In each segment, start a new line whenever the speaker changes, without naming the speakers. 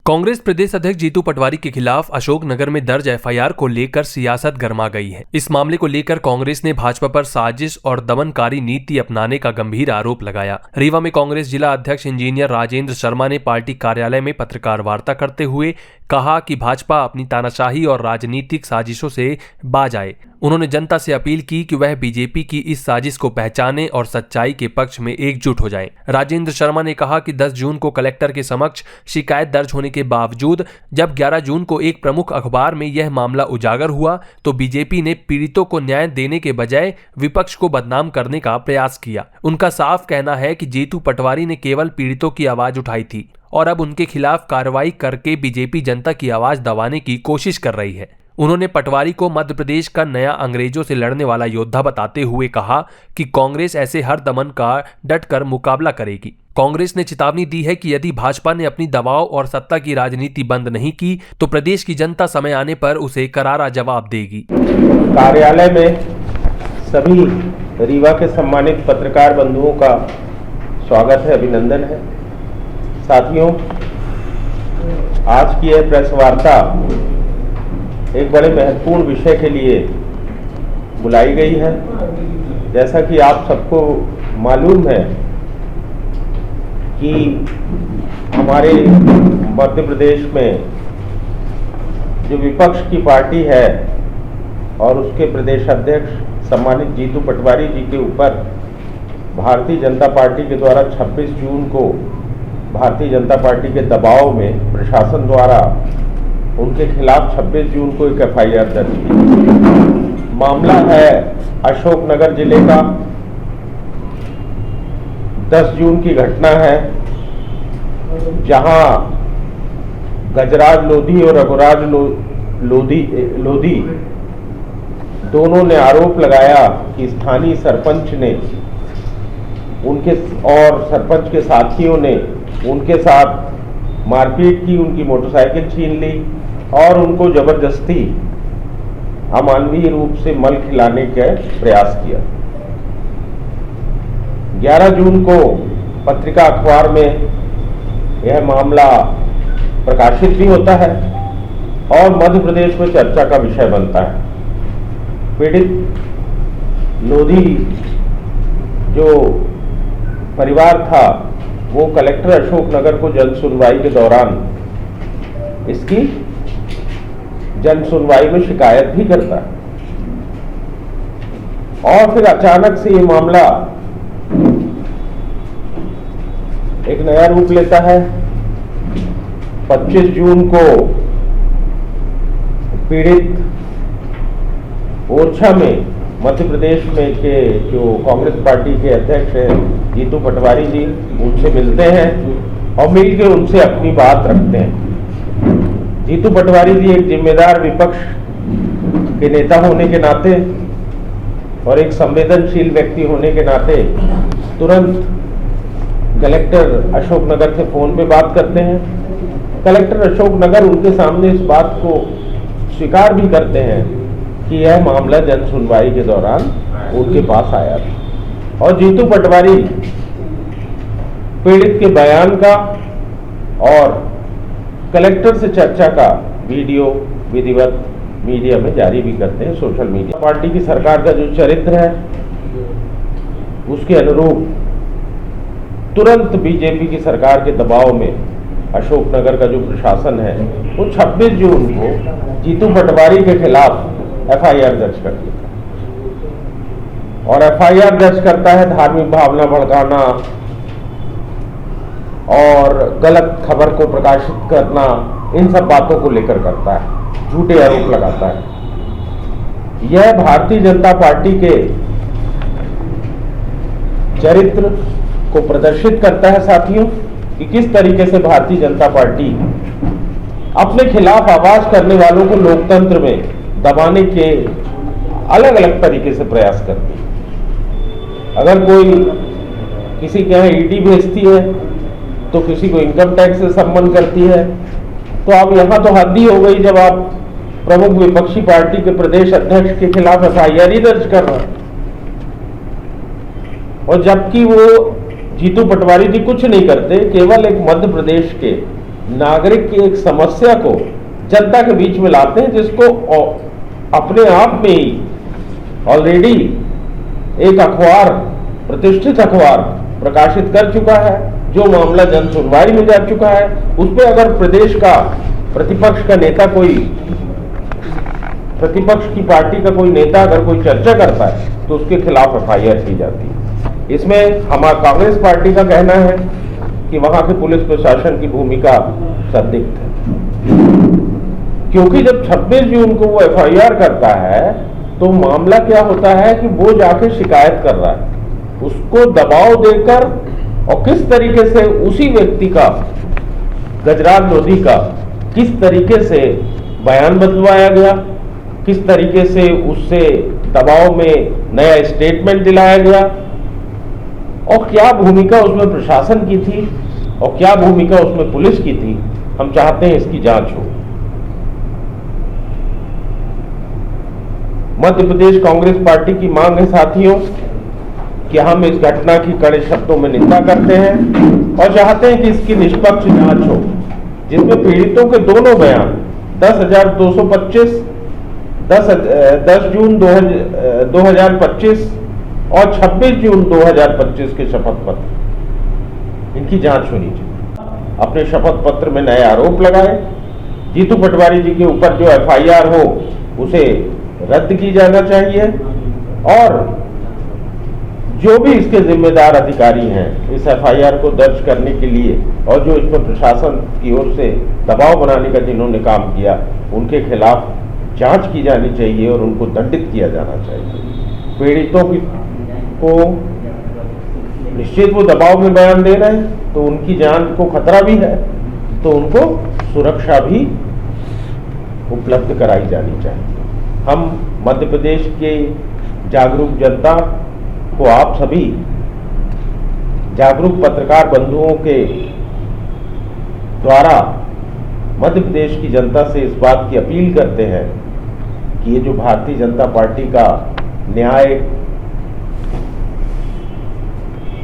कांग्रेस प्रदेश अध्यक्ष जीतू पटवारी के खिलाफ अशोकनगर में दर्ज एफआईआर को लेकर सियासत गर्मा गई है। इस मामले को लेकर कांग्रेस ने भाजपा पर साजिश और दमनकारी नीति अपनाने का गंभीर आरोप लगाया। रीवा में कांग्रेस जिला अध्यक्ष इंजीनियर राजेंद्र शर्मा ने पार्टी कार्यालय में पत्रकार वार्ता करते हुए कहा कि भाजपा अपनी तानाशाही और राजनीतिक साजिशों से बाज आए। उन्होंने जनता से अपील की कि वह बीजेपी की इस साजिश को पहचाने और सच्चाई के पक्ष में एकजुट हो जाएं। राजेंद्र शर्मा ने कहा कि 10 जून को कलेक्टर के समक्ष शिकायत दर्ज होने के बावजूद जब 11 जून को एक प्रमुख अखबार में यह मामला उजागर हुआ तो बीजेपी ने पीड़ितों को न्याय देने के बजाय विपक्ष को बदनाम करने का प्रयास किया। उनका साफ कहना है कि जीतू पटवारी ने केवल पीड़ितों की आवाज उठाई थी और अब उनके खिलाफ कार्रवाई करके बीजेपी जनता की आवाज दबाने की कोशिश कर रही है। उन्होंने पटवारी को मध्य प्रदेश का नया अंग्रेजों से लड़ने वाला योद्धा बताते हुए कहा कि कांग्रेस ऐसे हर दमन का डटकर मुकाबला करेगी। कांग्रेस ने चेतावनी दी है कि यदि भाजपा ने अपनी दबाव और सत्ता की राजनीति बंद नहीं की तो प्रदेश की जनता समय आने पर उसे करारा जवाब देगी।
कार्यालय में सभी रीवा के सम्मानित पत्रकार बंधुओं का स्वागत है, अभिनंदन है। साथियों, आज की यह प्रेस वार्ता एक बड़े महत्वपूर्ण विषय के लिए बुलाई गई है। जैसा कि आप सबको मालूम है कि हमारे मध्य प्रदेश में जो विपक्ष की पार्टी है और उसके प्रदेश अध्यक्ष सम्मानित जीतू पटवारी जी के ऊपर भारतीय जनता पार्टी के द्वारा 26 जून को भारतीय जनता पार्टी के दबाव में प्रशासन द्वारा उनके खिलाफ 26 जून को एक एफआईआर दर्ज की। मामला है अशोकनगर जिले का। 10 जून की घटना है जहां गजराज लोधी और रघुराज लोधी दोनों ने आरोप लगाया कि स्थानीय सरपंच ने उनके और सरपंच के साथियों ने उनके साथ मारपीट की, उनकी मोटरसाइकिल छीन ली और उनको जबरदस्ती अमानवीय रूप से मल खिलाने का प्रयास किया। 11 जून को पत्रिका अखबार में यह मामला प्रकाशित भी होता है और मध्य प्रदेश में चर्चा का विषय बनता है। पीड़ित लोधी जो परिवार था वो कलेक्टर अशोकनगर को जन सुनवाई के दौरान इसकी जन सुनवाई में शिकायत भी करता है और फिर अचानक से ये मामला एक नया रूप लेता है। 25 जून को पीड़ित ओरछा में मध्य प्रदेश में के जो कांग्रेस पार्टी के अध्यक्ष हैं जीतू पटवारी जी उनसे मिलते हैं और मिलकर उनसे अपनी बात रखते हैं। जीतू पटवारी जी एक जिम्मेदार विपक्ष के नेता होने के नाते और एक संवेदनशील व्यक्ति होने के नाते तुरंत कलेक्टर अशोकनगर से फोन पे बात करते हैं। कलेक्टर अशोकनगर उनके सामने इस बात को स्वीकार भी करते हैं कि यह मामला जन सुनवाई के दौरान उनके पास आया था और जीतू पटवारी पीड़ित के बयान का और कलेक्टर से चर्चा का वीडियो विधिवत मीडिया में जारी भी करते हैं, सोशल मीडिया। पार्टी की सरकार का जो चरित्र है उसके अनुरूप तुरंत बीजेपी की सरकार के दबाव में अशोकनगर का जो प्रशासन है वो 26 जून को जीतू पटवारी के खिलाफ एफआईआर दर्ज कर देता है और एफआईआर दर्ज करता है धार्मिक भावना भड़काना और गलत खबर को प्रकाशित करना, इन सब बातों को लेकर करता है, झूठे आरोप लगाता है। यह भारतीय जनता पार्टी के चरित्र को प्रदर्शित करता है साथियों कि किस तरीके से भारतीय जनता पार्टी अपने खिलाफ आवाज करने वालों को लोकतंत्र में दबाने के अलग अलग तरीके से प्रयास करती है। अगर कोई किसी के यहाँ ईडी भेजती है तो किसी को इनकम टैक्स से संबंध करती है, तो अब यहाँ तो हद ही हो गई जब आप प्रमुख विपक्षी पार्टी के प्रदेश अध्यक्ष के खिलाफ एफआईआर ही दर्ज कर रहे हैं और जबकि वो जीतू पटवारी जी कुछ नहीं करते, केवल एक मध्य प्रदेश के नागरिक की एक समस्या को जनता के बीच में लाते हैं, जिसको अपने आप में ही ऑलरेडी एक अखबार, प्रतिष्ठित अखबार प्रकाशित कर चुका है, जो मामला जन सुनवाई में जा चुका है। उस पर अगर प्रदेश का प्रतिपक्ष का नेता, कोई प्रतिपक्ष की पार्टी का कोई नेता अगर कोई चर्चा करता है तो उसके खिलाफ एफआईआर की जाती है। इसमें हमारा कांग्रेस पार्टी का कहना है कि वहां के पुलिस प्रशासन की भूमिका संदिग्ध है, क्योंकि जब 26 जून को वो एफआईआर करता है तो मामला क्या होता है कि वो जाके शिकायत कर रहा है, उसको दबाव देकर, और किस तरीके से उसी व्यक्ति का, गजराज लोधी का किस तरीके से बयान बदलवाया गया, किस तरीके से उससे दबाव में नया स्टेटमेंट दिलाया गया, और क्या भूमिका उसमें प्रशासन की थी और क्या भूमिका उसमें पुलिस की थी, हम चाहते हैं इसकी जांच हो। मध्य प्रदेश कांग्रेस पार्टी की मांग है साथियों कि हम इस घटना की कड़े शब्दों में निंदा करते हैं और चाहते हैं कि इसकी निष्पक्ष जांच हो, जिसमें पीड़ितों के दोनों बयान 10,225 10 जून 2025 और 26 जून 2025 के शपथ पत्र, इनकी जांच होनी चाहिए। अपने शपथ पत्र में नए आरोप लगाए, जीतू पटवारी जी के ऊपर जो एफआईआर हो उसे रद्द की जाना चाहिए, और जो भी इसके जिम्मेदार अधिकारी हैं इस एफआईआर को दर्ज करने के लिए और जो इस पर प्रशासन की ओर से दबाव बनाने का जिन्होंने काम किया, उनके खिलाफ जांच की जानी चाहिए और उनको दंडित किया जाना चाहिए। पीड़ितों को निश्चित वो दबाव में बयान दे रहे हैं तो उनकी जान को खतरा भी है, तो उनको सुरक्षा भी उपलब्ध कराई जानी चाहिए। हम मध्य प्रदेश के जागरूक जनता को, आप सभी जागरूक पत्रकार बंधुओं के द्वारा मध्य प्रदेश की जनता से इस बात की अपील करते हैं कि ये जो भारतीय जनता पार्टी का न्याय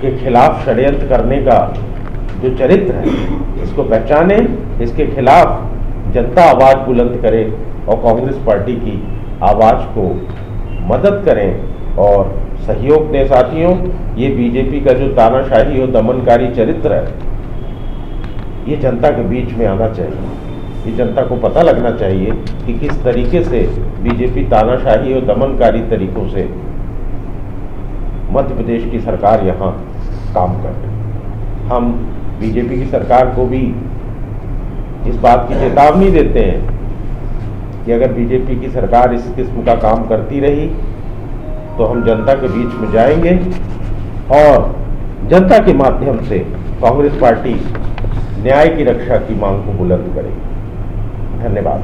के खिलाफ षड्यंत्र करने का जो चरित्र है, इसको पहचाने, इसके खिलाफ जनता आवाज बुलंद करे और कांग्रेस पार्टी की आवाज को मदद करें और सहयोग दें। साथियों, ये बीजेपी का जो तानाशाही और दमनकारी चरित्र है, ये जनता के बीच में आना चाहिए। ये जनता को पता लगना चाहिए कि किस तरीके से बीजेपी तानाशाही और दमनकारी तरीकों से मध्य प्रदेश की सरकार यहाँ काम कर रही है। हम बीजेपी की सरकार को भी इस बात की चेतावनी देते हैं कि अगर बीजेपी की सरकार इस किस्म का काम करती रही तो हम जनता के बीच में जाएंगे और जनता के माध्यम से कांग्रेस पार्टी न्याय की रक्षा की मांग को बुलंद करेगी। धन्यवाद।